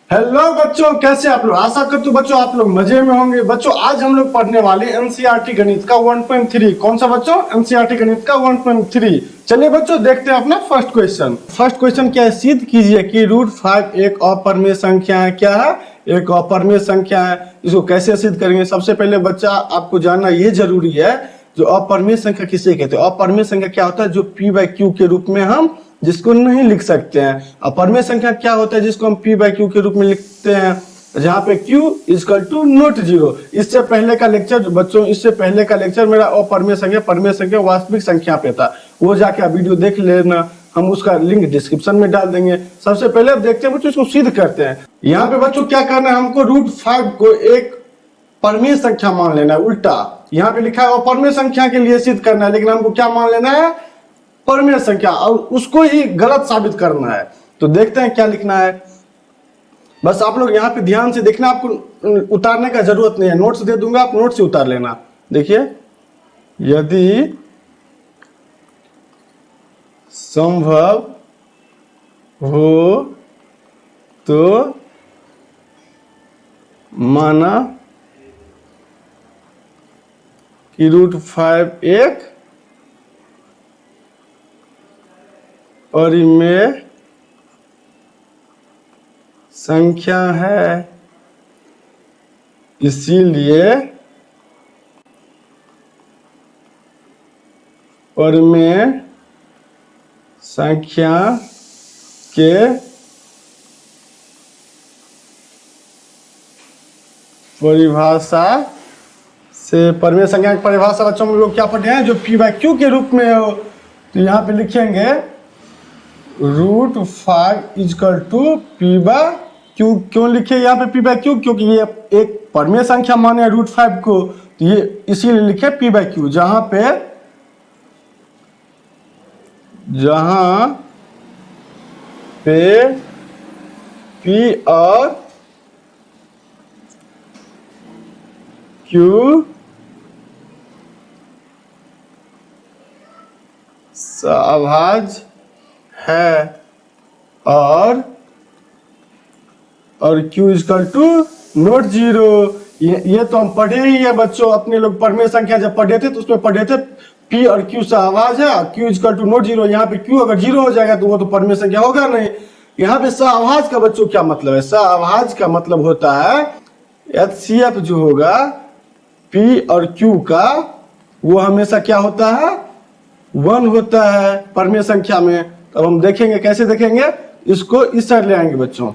Hello बच्चों, कैसे आप लोग। आशा करता हूँ बच्चों आप लोग मजे में होंगे। बच्चों आज हम लोग पढ़ने वाले एनसीईआरटी गणित का 1.3। कौन सा बच्चों? एनसीईआरटी गणित का 1.3। चलिए बच्चों देखते हैं अपना फर्स्ट क्वेश्चन। फर्स्ट क्वेश्चन क्या है? सिद्ध कीजिए कि √5 एक अपरिमेय संख्या है। क्या है? एक अपरिमेय संख्या है। इसको कैसे सिद्ध करेंगे? सबसे पहले बच्चा आपको जानना ये जरूरी है, जो अपरिमेय संख्या किसे कहते हैं। अपरिमेय संख्या क्या होता है? जो p/q के रूप में हम जिसको नहीं लिख सकते हैं। अपरिमेय संख्या क्या होता है? जिसको हम p/q के रूप में लिखते हैं, जहाँ पे q = नॉट जीरो। इससे पहले का लेक्चर बच्चों, इससे पहले का लेक्चर मेरा अपरिमेय संख्या, परिमेय संख्या, वास्तविक संख्या पे था। वो जाके आप वीडियो देख लेना, हम उसका लिंक डिस्क्रिप्शन में डाल देंगे। सबसे पहले अब देखते हैं बच्चों, इसको सिद्ध करते हैं। यहाँ पे बच्चों क्या करना है, हमको √5 को एक परिमेय संख्या मान लेना है। उल्टा यहाँ पे लिखा है अपरिमेय संख्या के लिए सिद्ध करना है, लेकिन हमको क्या मान लेना है? परिमेय संख्या, और उसको ही गलत साबित करना है। तो देखते हैं क्या लिखना है। बस आप लोग यहाँ पे ध्यान से देखना, आपको उतारने का जरूरत नहीं है। नोट्स दे दूंगा, आप नोट से उतार लेना। देखिए, यदि संभव हो तो माना कि √5 एक परिमेय संख्या है, इसीलिए परिमेय संख्या के परिभाषा से, परिमेय संख्या की परिभाषा बच्चों हम लोग क्या पढ़े हैं? जो p/q के रूप में हो। तो यहाँ पे लिखेंगे √5 = p/q। क्यों लिखे यहाँ पे p/q? क्योंकि ये एक परिमेय संख्या माने √5 को, तो ये इसीलिए लिखे p/q। जहां पे p और q सहभाज्य है और q = नॉट जीरो। ये तो हम पढ़े ही है बच्चों, अपने लोग परिमेय संख्या जब पढ़े थे तो उसमें पढ़े थे p और q सहभाज्य है, q = नॉट जीरो। यहाँ पे q अगर जीरो हो जाएगा तो वो तो परिमेय संख्या होगा नहीं। यहाँ पे सहभाज्य का बच्चों क्या मतलब है? सहभाज्य का मतलब होता है HCF जो होगा p और q का, वो हमेशा क्या होता है? 1 होता है परिमेय संख्या में। अब हम देखेंगे, कैसे देखेंगे इसको। इस साइड ले आएंगे बच्चों।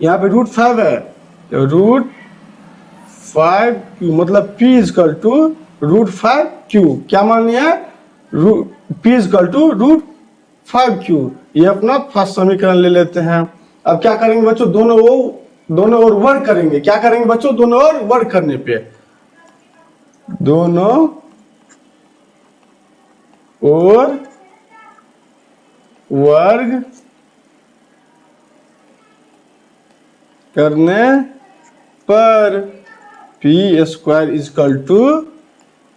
यहाँ पे √5 है, √5q मतलब p = √5q। क्या मान लिया? p = √5q। ये अपना फर्स्ट समीकरण ले लेते हैं। अब क्या करेंगे बच्चों? दोनों ओर वर्ग करेंगे। क्या करेंगे बच्चों? दोनों ओर वर्ग करने पे, दोनों और वर्ग करने पर p² =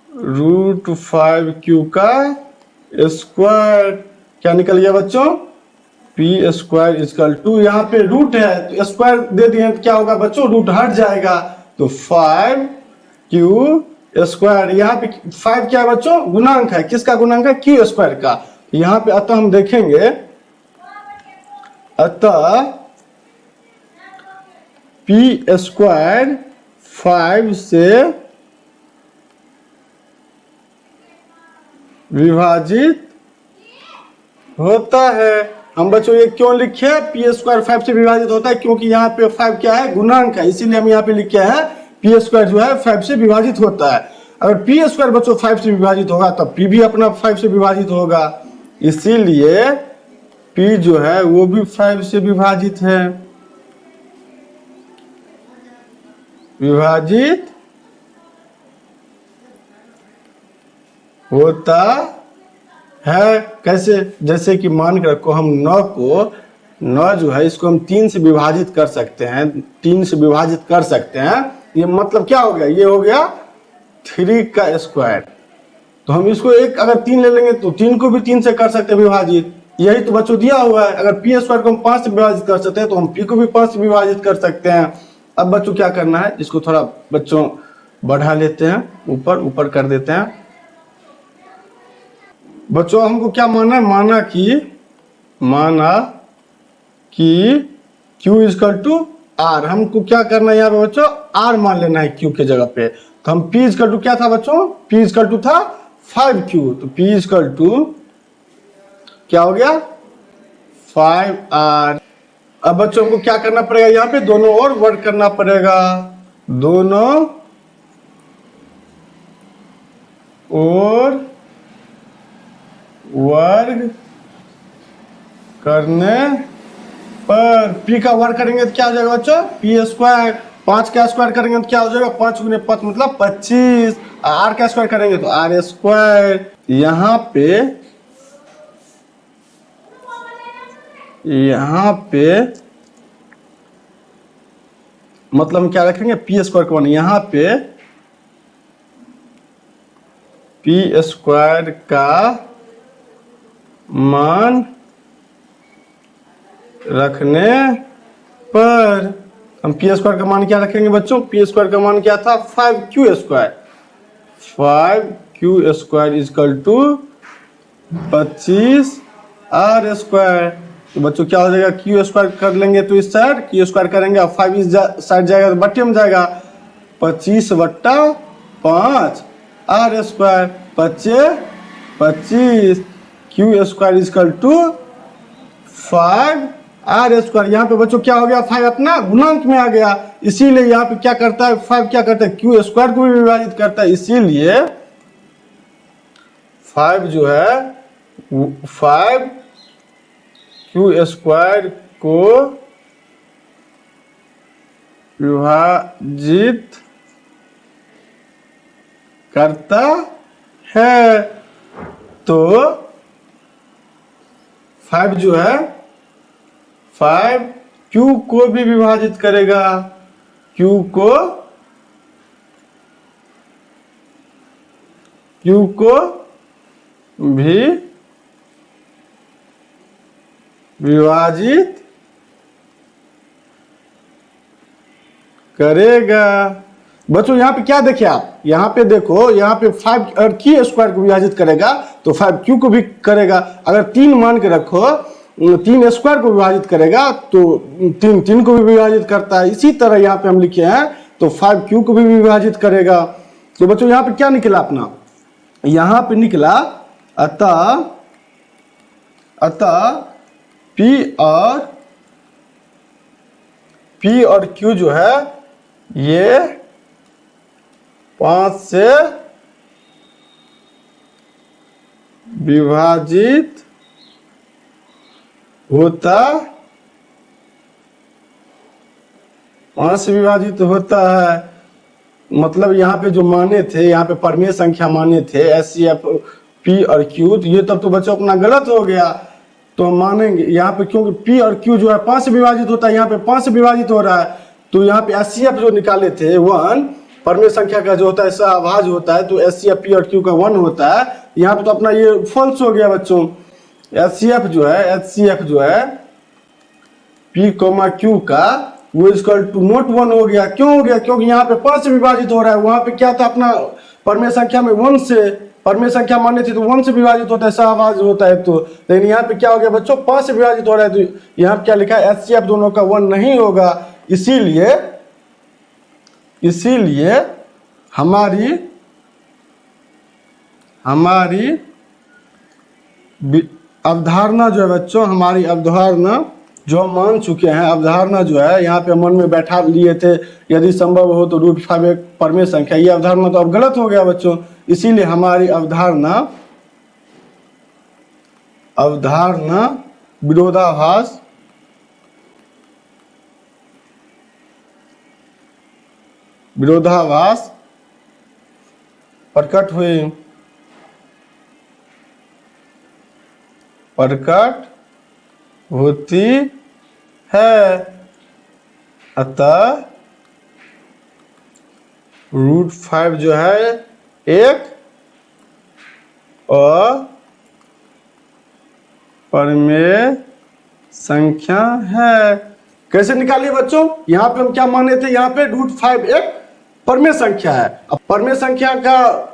√5q का स्क्वायर। क्या निकल गया बच्चों? p² = यहाँ पे रूट है तो स्क्वायर दे दिए तो क्या होगा बच्चों? रूट हट जाएगा, तो 5q²। यहाँ पे 5 क्या है बच्चों? गुणांक है। किसका गुणांक है? q² का। यहाँ पे अतः हम देखेंगे, अतः p² 5 से विभाजित होता है। हम बच्चों ये क्यों लिखे? p² 5 से विभाजित होता है क्योंकि यहाँ पे 5 क्या है? गुणांक है, इसीलिए हम यहाँ पे लिखे हैं p² जो है 5 से विभाजित होता है। अगर p² बच्चों 5 से विभाजित होगा तब p भी अपना 5 से विभाजित होगा, इसीलिए p जो है वो भी 5 से विभाजित है। विभाजित होता है। कैसे? जैसे कि मान के रखो, हम 9 जो है इसको हम 3 से विभाजित कर सकते हैं। 3 से विभाजित कर सकते हैं, ये मतलब क्या हो गया? ये हो गया 3 का स्क्वायर। तो हम इसको एक अगर 3 ले लेंगे तो 3 को भी 3 से कर सकते हैं विभाजित। यही तो बच्चों दिया हुआ है। अगर पी स्क्वायर को हम 5 से विभाजित कर सकते हैं तो हम पी को भी 5 से विभाजित कर सकते हैं। अब बच्चों क्या करना है, इसको थोड़ा बच्चों बढ़ा लेते हैं, ऊपर ऊपर कर देते हैं। बच्चों हमको क्या माना है, माना कि Q इजकल टू R। हमको क्या करना है यहाँ पे बच्चों, R मान लेना है Q के जगह पे। तो हम P इजकल टू क्या था बच्चों, P इजकल टू था 5Q, तो P इजकल टू क्या हो गया 5R। अब बच्चों को क्या करना पड़ेगा, यहाँ पे दोनों ओर वर्क करना पड़ेगा, दोनों ओर वर्ग करने पर P का वर्ग करेंगे तो क्या हो जाएगा बच्चों, P स्क्वायर। 5 का स्क्वायर करेंगे तो क्या हो जाएगा, 5 गुने 5 मतलब 25। R का स्क्वायर करेंगे तो R स्क्वायर। यहाँ पे मतलब हम क्या रखेंगे, P स्क्वायर को, यहाँ पे P स्क्वायर का मान रखने पर हम P स्क्वायर का मान क्या रखेंगे बच्चों, P स्क्वायर का मान क्या था 5Q square. 5Q square equal to 25R square. तो बच्चों क्या हो जाएगा, Q स्क्वायर कर लेंगे तो इस साइड Q स्क्वायर करेंगे, 5 इस साइड जाएगा तो बट्टे में जाएगा, 25/5 R square, 25 Q square equal to 5R square. यहाँ पे बच्चों क्या हो गया, 5 अपना गुणांक में आ गया, इसीलिए यहाँ पे क्या करता है 5 क्या करता है, Q स्क्वायर को भी विभाजित करता है, इसीलिए 5 जो है 5Q स्क्वायर को विभाजित करता है। तो 5 जो है 5Q को भी विभाजित करेगा, Q को भी विभाजित करेगा। बच्चों यहाँ पे क्या देखे आप, यहाँ पे देखो, यहाँ पे 5 और Q स्क्वायर को विभाजित करेगा तो 5Q को भी करेगा। अगर 3 मान के रखो, 3 स्क्वायर को विभाजित करेगा तो 3 को भी विभाजित करता है। इसी तरह यहाँ पे हम लिखे हैं तो 5Q को भी विभाजित करेगा। तो बच्चों यहाँ पे क्या निकला अपना, यहाँ पे निकला अतः P और Q जो है ये 5 से विभाजित होता, 5 से विभाजित होता है। मतलब यहाँ पे जो माने थे, यहाँ पे परमेय संख्या माने थे SCF P और Q, तो ये तब तो बच्चों अपना गलत हो गया। तो हम मानेंगे यहाँ पे, क्योंकि P और Q जो है 5 से विभाजित होता है, यहाँ पे 5 से विभाजित हो रहा है, तो यहाँ पे SCF जो निकाले थे 1, परमेय संख्या का जो होता है सहभाज्य होता है, तो SCF P और Q का 1 होता है। यहाँ पे तो अपना ये फॉल्स हो गया बच्चों। HCF जो है P, Q का वो इक्वल टू नॉट 1 हो गया। क्यों हो गया, क्योंकि यहाँ पे 5 से विभाजित हो रहा है, वहां पे क्या था अपना परमेय संख्या में 1 से, परमेय संख्या मान्य थी तो 1 से विभाजित होता है, सहभाज्य होता है। तो लेकिन यहाँ पे क्या हो गया बच्चों, 5 से विभाजित हो रहा है, तो यहाँ पे क्या लिखा है HCF दोनों का 1 नहीं होगा। इसीलिए हमारी अवधारणा जो है बच्चों, हमारी अवधारणा जो हम मान चुके हैं, अवधारणा जो है यहाँ पे मन में बैठा लिए थे, यदि संभव हो तो √5 एक परमेय संख्या, ये अवधारणा तो अब गलत हो गया बच्चों। इसीलिए हमारी अवधारणा विरोधाभास प्रकट होती है। अतः √5 जो है एक परिमेय संख्या है। कैसे निकालिए बच्चों, यहाँ पे हम क्या माने थे, यहाँ पे √5 एक परिमेय संख्या है। अब परिमेय संख्या का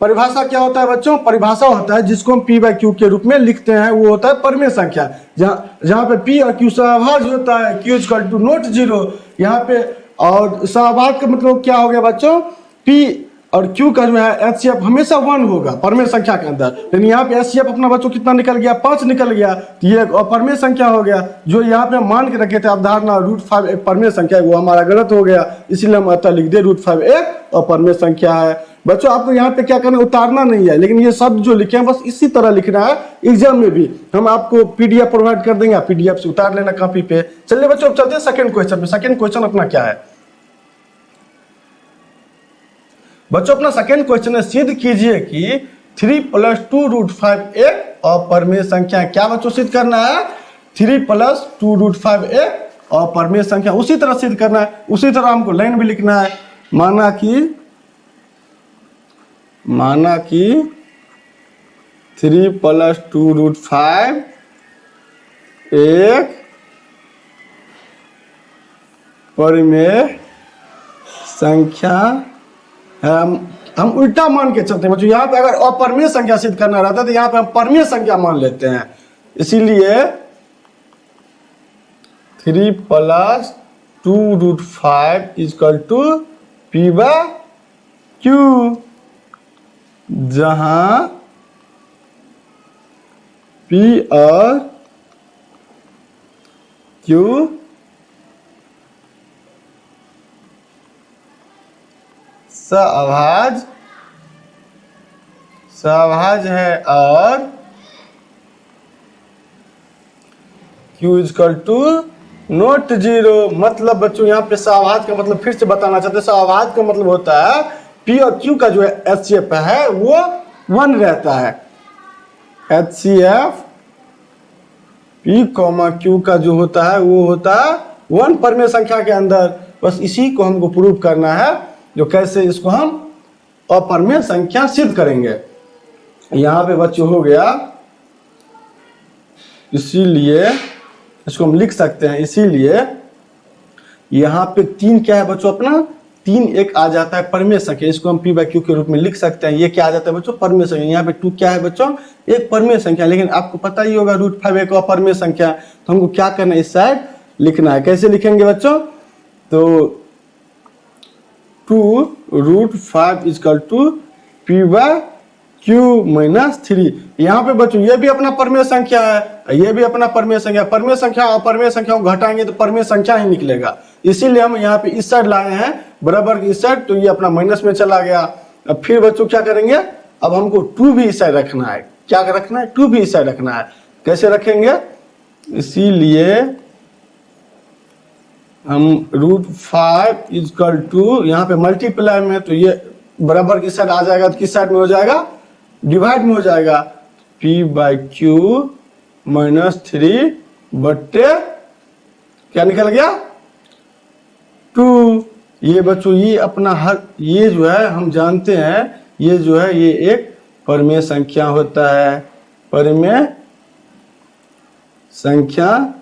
परिभाषा क्या होता है बच्चों, परिभाषा होता है जिसको हम p/q के रूप में लिखते हैं, वो होता है परिमेय संख्या। जहाँ पे p और q सहभाज्य होता है, q = नॉट 0 यहाँ पे। और सहभाज्य का मतलब क्या हो गया बच्चों, p और q का जो है HCF हमेशा 1 होगा परिमेय संख्या के अंदर। लेकिन यहाँ पे HCF अपना बच्चों कितना निकल गया, 5 निकल गया, तो ये अपरिमेय संख्या हो गया। जो यहाँ पे मान के रखे थे अवधारणा √5 एक परिमेय संख्या है, वो हमारा गलत हो गया, इसीलिए हम अतः लिख दे √5 एक अपरिमेय संख्या है। बच्चों आपको यहाँ पे क्या करना, उतारना नहीं है, लेकिन ये शब्द जो लिखे हैं बस इसी तरह लिखना है। एग्जाम में भी हम आपको PDF प्रोवाइड कर देंगे, PDF से उतार लेना कॉपी पे। चलिए बच्चों अब चलते हैं सेकंड क्वेश्चन पे। सेकंड क्वेश्चन अपना क्या है बच्चों, अपना सेकंड क्वेश्चन है, सिद्ध कीजिए कि 3 + 2 √5 एक अपरिमेय संख्या है। क्या बच्चों सिद्ध करना है, 3 + 2 √5 एक अपरिमेय संख्या। उसी तरह सिद्ध करना है, उसी तरह हमको लाइन भी लिखना है। माना कि 3 + 2 √5 एक परिमेय संख्या है। हम उल्टा मान के चलते हैं बच्चों, यहाँ पे अगर अपरिमेय संख्या सिद्ध करना रहता है तो यहाँ पे हम परिमेय संख्या मान लेते हैं। इसीलिए 3 + 2 √5 = p/q, जहां p और q सहभाज्य है और q = नॉट 0। मतलब बच्चों यहाँ पे सहभाज्य का मतलब फिर से बताना चाहते हैं, सहभाज्य का मतलब होता है p और q का जो HCF है वो 1 रहता है। HCF p, q का जो होता है वो होता है 1 परिमेय संख्या के अंदर। बस इसी को हमको प्रूव करना है, जो कैसे इसको हम अपरिमेय संख्या सिद्ध करेंगे। यहाँ पे बच्चों हो गया, इसीलिए इसको हम लिख सकते हैं। इसीलिए यहाँ पे 3 क्या है बच्चों, अपना 3 एक आ जाता है परिमेय संख्या, इसको हम p/q के रूप में लिख सकते हैं। ये क्या आ जाता है बच्चों, परिमेय संख्या। यहाँ पे 2 क्या है बच्चों, एक परिमेय संख्या। लेकिन आपको पता ही होगा √5 एक अपरिमेय संख्या, तो हमको क्या करना है, इस साइड लिखना है। कैसे लिखेंगे बच्चों, तो 2 √5 = p/q - 3। यहाँ पे बच्चों ये भी अपना परिमेय संख्या है, ये भी अपना परिमेय संख्या। परिमेय संख्या और परिमेय संख्या को घटाएंगे तो परिमेय संख्या ही निकलेगा। इसीलिए हम यहाँ पे इस साइड लाए हैं, बराबर की इस साइड, तो ये अपना माइनस में चला गया। अब फिर बच्चों क्या करेंगे, अब हमको 2 भी इस साइड रखना है। क्या रखना है, 2 भी इस साइड रखना है। कैसे रखेंगे, इसीलिए हम √5 यहाँ पे मल्टीप्लाई में, तो ये बराबर की साइड आ जाएगा, तो किस साइड में हो जाएगा, डिवाइड में हो जाएगा। p/q - 3 बट्टे क्या निकल गया, 2। ये बच्चों ये अपना ये जो है हम जानते हैं, ये जो है ये एक परिमेय संख्या होता है। परिमेय संख्या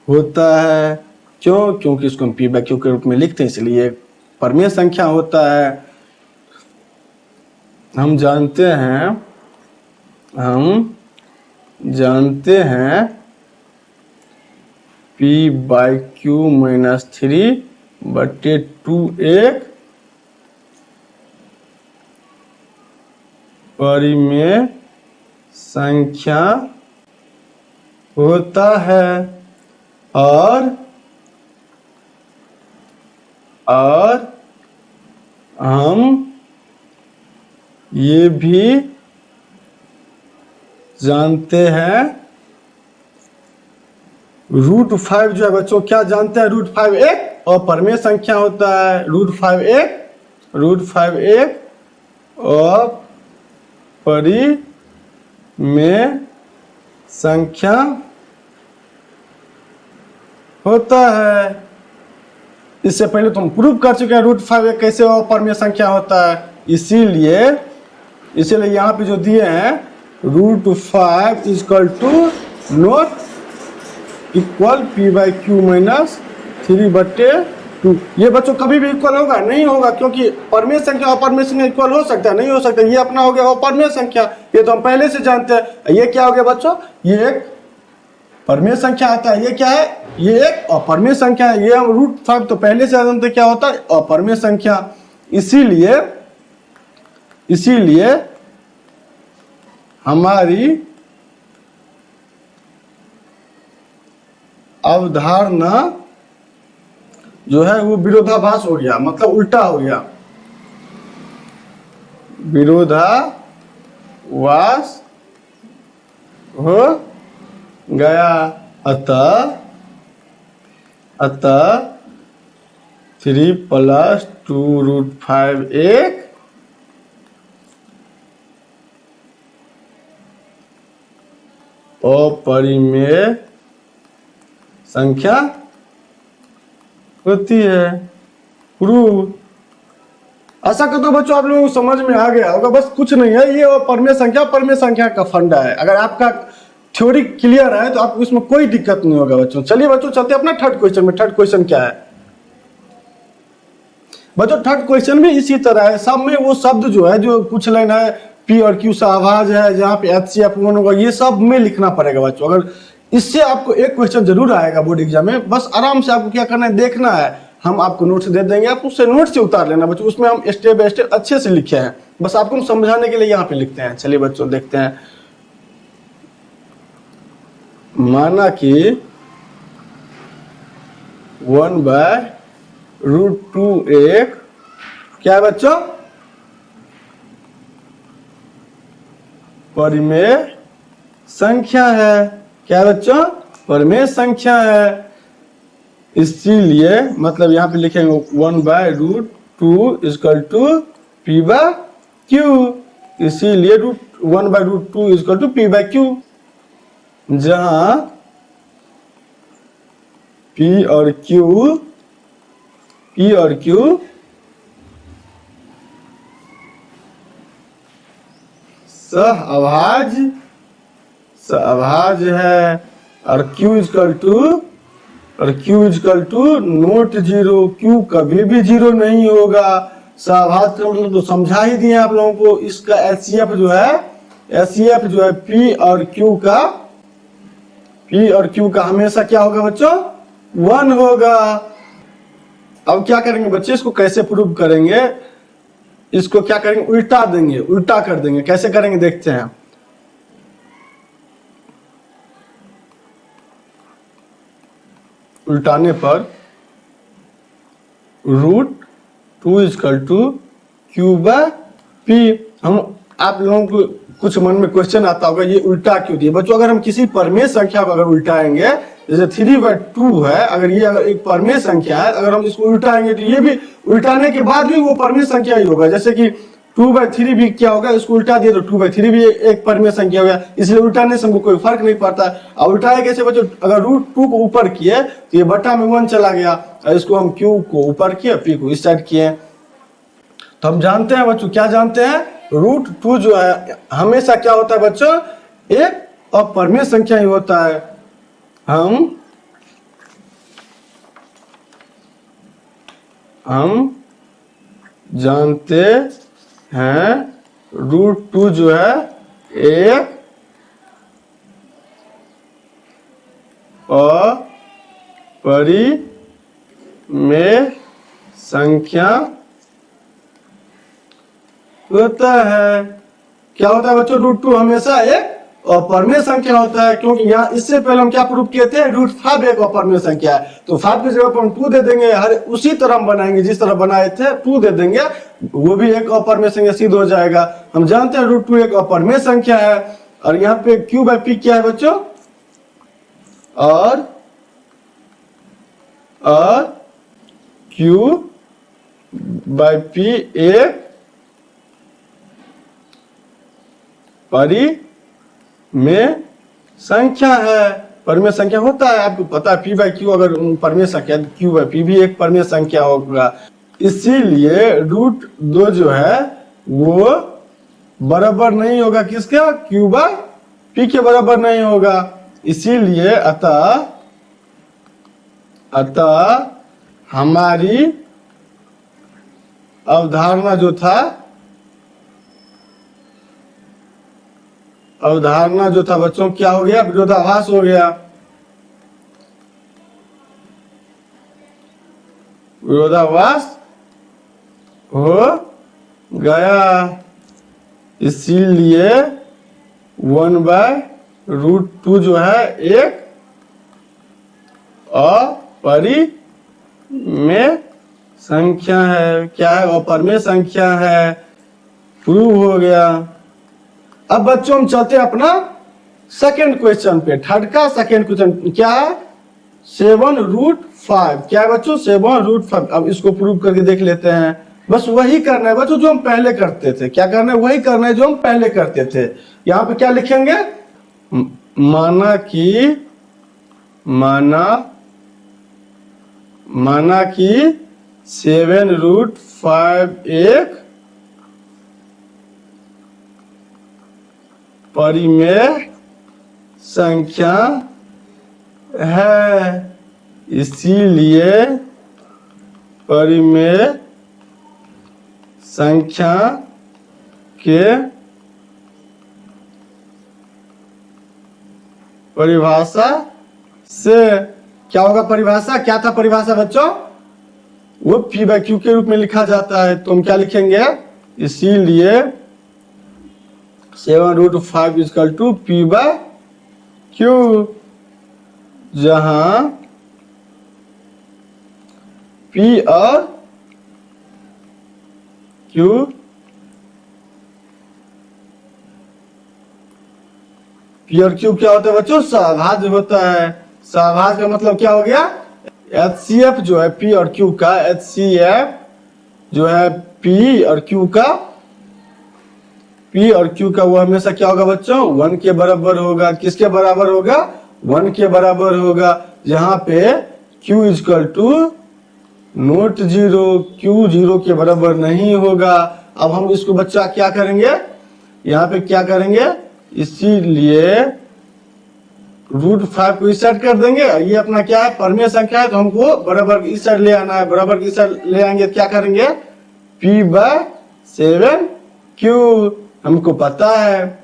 होता है, क्यों, क्योंकि इसको हम p/q के रूप में लिखते हैं, इसलिए परिमेय संख्या होता है। हम जानते हैं p/q - 3 बट्टे 2 एक परिमेय संख्या होता है। और हम ये भी जानते हैं √5 जो है बच्चों, क्या जानते हैं, √5 एक अपरिमेय संख्या होता है। √5 एक अपरिमेय संख्या होता है। इससे पहले तो हम प्रूव कर चुके हैं √5 एक कैसे अपरिमेय संख्या होता है। इसीलिए यहाँ पे जो दिए हैं √5 equal to not equal p/q minus 3/2। ये बच्चों कभी भी इक्वल होगा नहीं होगा, क्योंकि परमेय संख्या अपरमेय संख्या इक्वल हो सकता है नहीं हो सकता। ये अपना हो गया अपरमेय संख्या, ये तो हम पहले से जानते हैं। ये क्या हो गया बच्चों, ये एक परमेय संख्या आता है, ये क्या है, ये एक अपरमेय संख्या है। ये हम √5 तो पहले से जानते क्या होता है, अपरमेय संख्या। इसीलिए हमारी अवधारणा जो है वो विरोधाभास हो गया, मतलब उल्टा हो गया, विरोधाभास हो गया। अतः 3 + 2√5 एक अपरिमेय संख्या होती है। प्रूव। आशा करता हूं बच्चों आप लोगों को समझ में आ गया होगा। बस कुछ नहीं है, ये परमेय संख्या का फंडा है। अगर आपका थ्योरी क्लियर है तो आपको इसमें कोई दिक्कत नहीं होगा बच्चों। चलिए बच्चों चलते हैं अपना थर्ड क्वेश्चन में। थर्ड क्वेश्चन क्या है बच्चों, थर्ड क्वेश्चन भी इसी तरह है। सब में वो शब्द जो है, जो कुछ लाइन है पी और क्यू सहभाज है, जहाँ पे HCF1 होगा, ये सब में लिखना पड़ेगा बच्चों। अगर इससे आपको एक क्वेश्चन जरूर आएगा बोर्ड एग्जाम में। बस आराम से आपको क्या करना है, देखना है। हम आपको नोट्स दे देंगे, आप उससे नोट से उतार लेना बच्चों। उसमें हम स्टेप बाय स्टेप अच्छे से लिखे हैं, बस आपको हम समझाने के लिए यहाँ पे लिखते हैं। चलिए बच्चों देखते हैं। माना कि 1/√2 एक क्या है बच्चों, परिमेय संख्या है। क्या है बच्चों, परिमेय संख्या है। इसीलिए मतलब यहाँ पे लिखेंगे 1/√2 इजकल टू p/q। इसीलिए 1/√2 इजकल टू p/q, जहां p और q सहअभाज है, और q equal to not zero. q कभी भी जीरो नहीं होगा। सहअभाज का मतलब तो समझा ही दिए आप लोगों को। इसका HCF जो है p और q का हमेशा क्या होगा बच्चों, 1 होगा। अब क्या करेंगे बच्चे, इसको कैसे प्रूव करेंगे, इसको क्या करेंगे, उल्टा देंगे, उल्टा कर देंगे। कैसे करेंगे देखते हैं। उल्टाने पर √2 इजकल टू q/p। हम आप लोगों को कुछ मन में क्वेश्चन आता होगा, ये उल्टा क्यों दिए बच्चों। अगर हम किसी परमेय संख्या को अगर उल्टाएंगे, जैसे 3/2 है, अगर ये अगर एक परमेय संख्या है, अगर हम इसको उल्टाएंगे तो ये भी उल्टाने के बाद भी वो परमेय संख्या ही होगा। जैसे कि 2/3 भी क्या होगा, इसको उल्टा दिए तो 2/3 भी एक परमेय संख्या होगा। इसलिए उल्टाने से हमको कोई फर्क नहीं पड़ता। और उल्टाए कैसे बच्चों, अगर √2 को ऊपर किए तो ये बटा में 1 चला गया, और इसको हम q को ऊपर किए, p को इस साइड किए। तो हम जानते हैं बच्चों, क्या जानते हैं, √2 जो है हमेशा क्या होता है बच्चों, एक अपरमेय संख्या ही होता है। हम जानते हैं √2 जो है एक अपरिमेय संख्या होता है। क्या होता है बच्चों, √2 हमेशा एक अपरमेय संख्या होता है। क्योंकि यहाँ इससे पहले हम क्या प्रूव किए थे, √5 एक अपरमेय संख्या है। तो 5 की जगह पर हम 2 दे देंगे, हर उसी तरह हम बनाएंगे जिस तरह बनाए थे, 2 दे देंगे, वो भी एक अपरमेय संख्या सिद्ध हो जाएगा। हम जानते हैं √2 एक अपरमेय संख्या है। और यहाँ पे q/p क्या है बच्चों, और q/p एक परिमेय संख्या है। परिमेय संख्या होता है, आपको पता है। p/q अगर परिमेय संख्या, q/p भी एक परिमेय संख्या होगा। इसीलिए √2 जो है वो बराबर नहीं होगा किसका, क्यू बाय पी के बराबर नहीं होगा। इसीलिए अतः हमारी अवधारणा जो था बच्चों क्या हो गया, विरोधाभास हो गया। विरोधाभास हो गया। इसीलिए 1/√2 जो है एक अपरिमेय संख्या है। क्या है, अपरिमेय संख्या है। प्रूव हो गया। अब बच्चों हम चलते हैं अपना सेकंड क्वेश्चन पे। थर्ड का सेकंड क्वेश्चन क्या है, 7√5। क्या है बच्चों, 7√5। अब इसको प्रूव करके देख लेते हैं। बस वही करना है बच्चों जो हम पहले करते थे। क्या करना है, वही करना है जो हम पहले करते थे। यहां पे क्या लिखेंगे, माना कि 7√5 एक परिमेय संख्या है। इसीलिए परिमेय संख्या के परिभाषा से क्या होगा, परिभाषा क्या था परिभाषा बच्चों, वो पी बाय क्यू के रूप में लिखा जाता है। तो हम क्या लिखेंगे, इसीलिए 7√5 equal to P by Q, जहां पी और क्यू क्या होता है बच्चों, सहभाज्य होता है। सहभाज्य का मतलब क्या हो गया, HCF जो है पी और क्यू का, HCF जो है पी और क्यू का वो हमेशा क्या होगा बच्चों, 1 के बराबर होगा। किसके बराबर होगा, 1 के बराबर होगा। जहां पे Q equal to not 0, Q 0 के बराबर नहीं होगा। अब हम इसको बच्चा क्या करेंगे, यहाँ पे क्या करेंगे, इसीलिए √5 को इस साइड कर देंगे। ये अपना क्या है, परिमेय संख्या है, तो हमको बराबर इस साइड ले आना है। बराबर इस साइड ले आएंगे क्या करेंगे, P बाय 7Q। हमको पता है,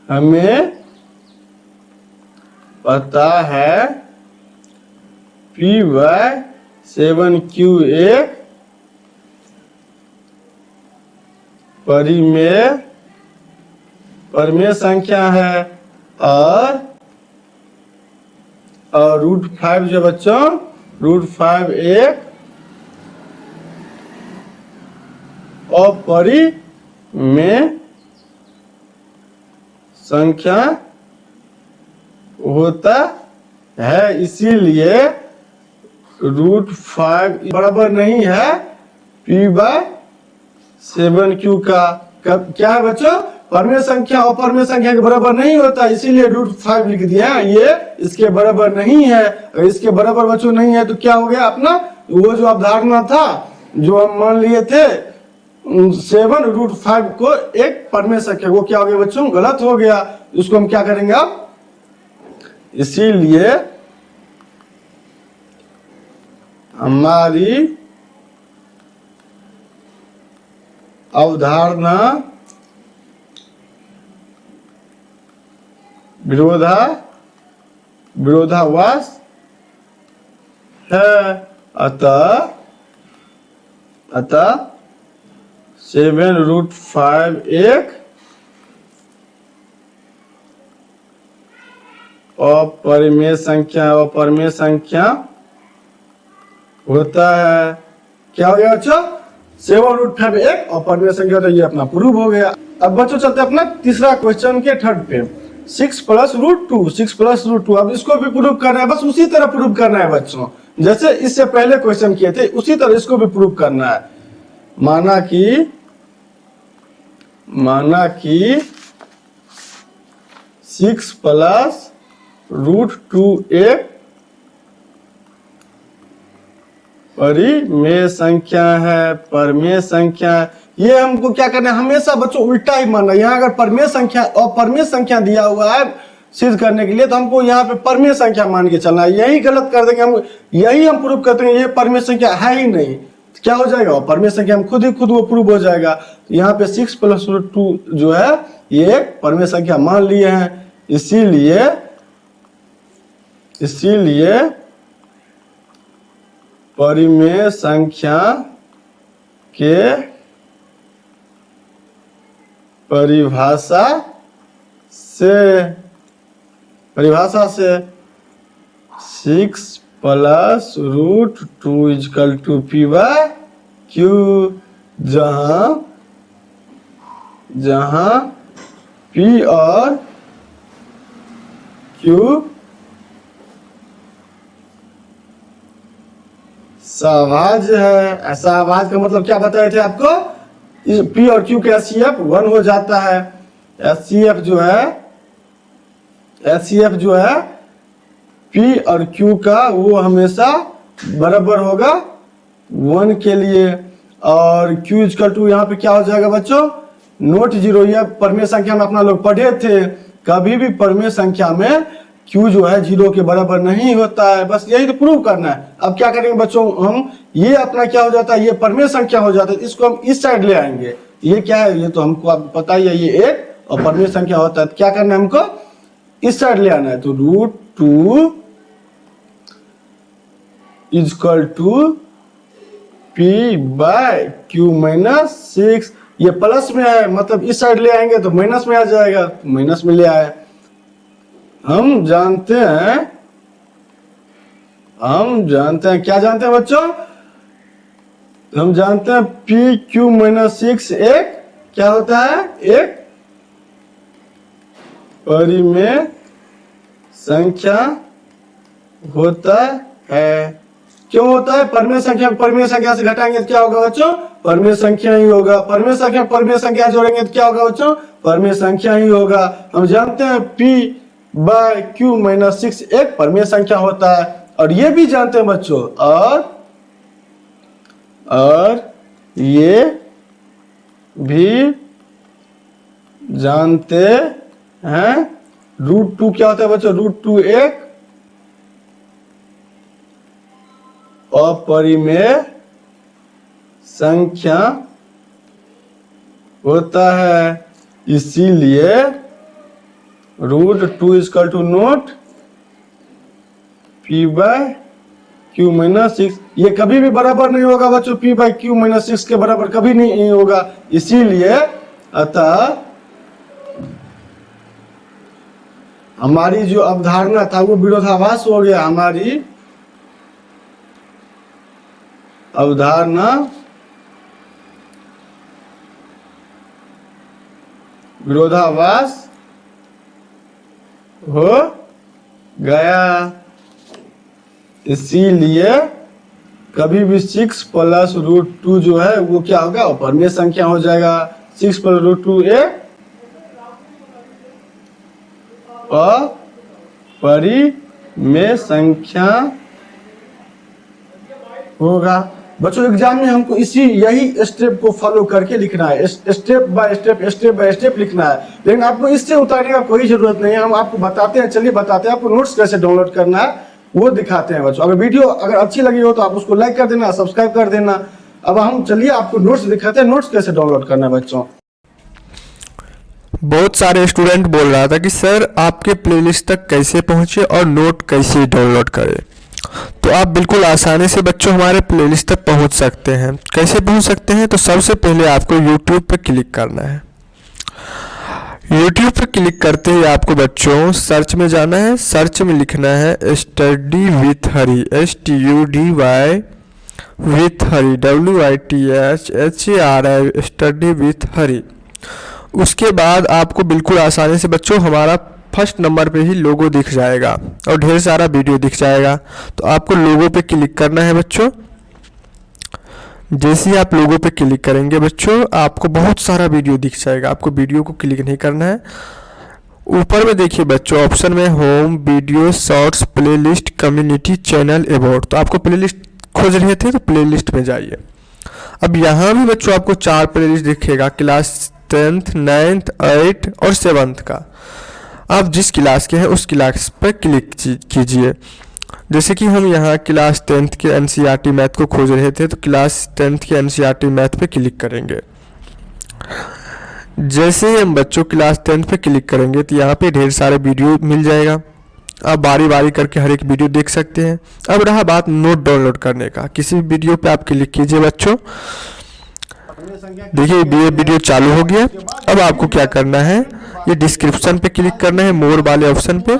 हमें पता है P बाय 7Q एक परिमेय संख्या है। और √5 जो बच्चों, √5 एक अपरिमेय संख्या होता है। इसीलिए √5 बराबर नहीं है P बाय 7Q का। क्या है बच्चों, परिमेय संख्या अपरिमेय संख्या के बराबर नहीं होता, इसीलिए √5 लिख दिया। ये इसके बराबर नहीं है। अगर इसके बराबर बच्चों नहीं है तो क्या हो गया, अपना वो जो अवधारणा था जो हम मान लिए थे 7√5 को एक परिमेय संख्या, वो क्या हो गया बच्चों, गलत हो गया। उसको हम क्या करेंगे अब, इसीलिए हमारी अवधारणा विरोधाभास है। अतः 7√5 एक अपरिमेय संख्या होता है। क्या हो गया बच्चों, 7√5 एक अपरिमेय संख्या होता है। ये अपना प्रूव हो गया। अब बच्चों चलते हैं अपना तीसरा क्वेश्चन के थर्ड पे, 6 + √2। अब इसको भी प्रूव करना है, बस उसी तरह प्रूव करना है बच्चों, जैसे इससे पहले क्वेश्चन किए थे उसी तरह इसको भी प्रूव करना है। माना कि 6 + √2 एक परिमेय संख्या है। परिमेय संख्या, ये हमको क्या करना है, हमेशा बच्चों उल्टा ही मानना है। यहाँ अगर परमेय संख्या और परमेय संख्या दिया हुआ है सिद्ध करने के लिए, तो हमको यहाँ पे परमेय संख्या मान के चलना है। यही गलत कर देंगे हम, यही हम प्रूव करते हैं ये परमेय संख्या है ही नहीं, तो क्या हो जाएगा, परमेय संख्या हम खुद वो प्रूव हो जाएगा। तो यहाँ पे 6 + √2 जो है ये परमेय संख्या मान लिए हैं, इसीलिए परिमेय संख्या के परिभाषा से 6 + √2 = p/q, जहां p और q सहभाज्य है। सहभाज्य का मतलब क्या बताए थे आपको, p और q का HCF 1 हो जाता है। HCF जो है p और q का वो हमेशा बराबर होगा 1 के लिए, और q = यहाँ पे क्या हो जाएगा बच्चों, नोट 0। यह परमेय संख्या में अपना लोग पढ़े थे, कभी भी परमेय संख्या में q जो है 0 के बराबर नहीं होता है। बस यही तो प्रूव करना है। अब क्या करेंगे बच्चों, हम ये अपना क्या हो जाता है, ये परमेय संख्या हो जाता है, इसको हम इस साइड ले आएंगे। ये क्या है, ये तो हमको अब पता ही है, ये एक और परमेय संख्या होता है। तो क्या करना है हमको, इस साइड ले आना है। तो √2 = p/q - 6, ये प्लस में है, मतलब इस साइड ले आएंगे तो माइनस में आ जाएगा, तो माइनस में ले आए। हम जानते हैं क्या जानते हैं बच्चों, हम जानते हैं p/q - 6 एक क्या होता है, एक परिमेय संख्या होता है। क्यों होता है, परमेय संख्या से घटाएंगे तो क्या होगा बच्चों, परमेय संख्या ही होगा। परमेय संख्या जोड़ेंगे तो क्या होगा बच्चों, परमेय संख्या ही होगा। हम जानते हैं p/q - 6 एक परमेय संख्या होता है, और ये भी जानते हैं बच्चों, और ये भी जानते हैं √2 क्या होता है बच्चों, √2 एक अपरिमेय संख्या होता है। इसीलिए √2 = नोट p/q - 6, ये कभी भी बराबर नहीं होगा बच्चों, p/q - 6 के बराबर कभी नहीं होगा। इसीलिए अतः हमारी जो अवधारणा था वो विरोधाभास हो गया, हमारी अवधारणा विरोधाभास हो गया। इसीलिए कभी भी 6 + √2 जो है वो क्या होगा, परमेय संख्या हो जाएगा। 6 + √2 एक अपरिमेय संख्या होगा। बच्चों एग्जाम में हमको यही स्टेप को फॉलो करके लिखना है, स्टेप बाय स्टेप लिखना है। लेकिन आपको इससे उतारने का कोई जरूरत नहीं है, हम आपको बताते हैं। चलिए बताते हैं आपको नोट्स कैसे डाउनलोड करना है, वो दिखाते हैं बच्चों। अगर वीडियो अच्छी लगी हो तो आप उसको लाइक कर देना, सब्सक्राइब कर देना। अब हम चलिए आपको नोट्स दिखाते हैं, नोट्स कैसे डाउनलोड करना है बच्चों। बहुत सारे स्टूडेंट बोल रहा था कि सर आपके प्लेलिस्ट तक कैसे पहुंचे और नोट कैसे डाउनलोड करें। तो आप बिल्कुल आसानी से बच्चों हमारे प्लेलिस्ट तक पहुंच सकते हैं। कैसे पहुंच सकते हैं, तो सबसे पहले आपको YouTube पर क्लिक करना है। YouTube पर क्लिक करते ही आपको बच्चों सर्च में जाना है। सर्च में लिखना है study with Hari, STUDY with Hari, WITHHARI, study with Hari. उसके बाद आपको बिल्कुल आसानी से बच्चों हमारा फर्स्ट नंबर पे ही लोगो दिख जाएगा और ढेर सारा वीडियो दिख जाएगा। तो आपको लोगो पे क्लिक करना है बच्चों। जैसे ही आप लोगो पे क्लिक करेंगे बच्चों आपको बहुत सारा वीडियो दिख जाएगा। आपको वीडियो को क्लिक नहीं करना है। ऊपर में देखिए बच्चों ऑप्शन में home, video, shorts, playlist, community, channel, about. तो आपको प्लेलिस्ट खोज रहे थे तो प्लेलिस्ट में जाइए। अब यहाँ भी बच्चों आपको 4 प्लेलिस्ट दिखेगा, क्लास 10th, 9th, 8th और 7th का। आप जिस क्लास के हैं उस क्लास पर क्लिक कीजिए। जैसे कि हम यहाँ क्लास 10th के एनसीईआरटी मैथ को खोज रहे थे, तो क्लास 10th के एनसीईआरटी मैथ पे क्लिक करेंगे। जैसे ही हम बच्चों क्लास 10th पे क्लिक करेंगे तो यहाँ पे ढेर सारे वीडियो मिल जाएगा, आप बारी बारी करके हर एक वीडियो देख सकते हैं। अब रहा बात नोट डाउनलोड करने का, किसी भी वीडियो पे आप क्लिक कीजिए बच्चों। देखिए ये वीडियो चालू हो गया। अब आपको क्या करना है, ये डिस्क्रिप्शन पे क्लिक करना है, मोर वाले ऑप्शन पे।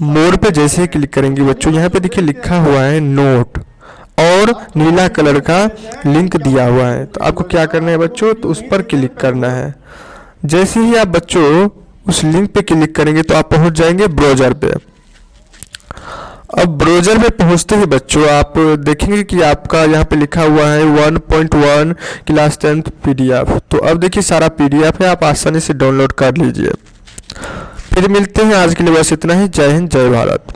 मोर पे जैसे ही क्लिक करेंगे बच्चों, यहाँ पे देखिए लिखा हुआ है नोट और नीला कलर का लिंक दिया हुआ है। तो आपको क्या करना है बच्चों, तो उस पर क्लिक करना है। जैसे ही आप बच्चों उस लिंक पे क्लिक करेंगे तो आप पहुंच जाएंगे ब्राउज़र पे। अब ब्राउज़र पे पहुंचते ही बच्चों आप देखेंगे कि आपका यहाँ पे लिखा हुआ है 1.1 क्लास 10th PDF। तो अब देखिए सारा PDF है, आप आसानी से डाउनलोड कर लीजिए। फिर मिलते हैं, आज के लिए बस इतना ही। जय हिंद, जय भारत।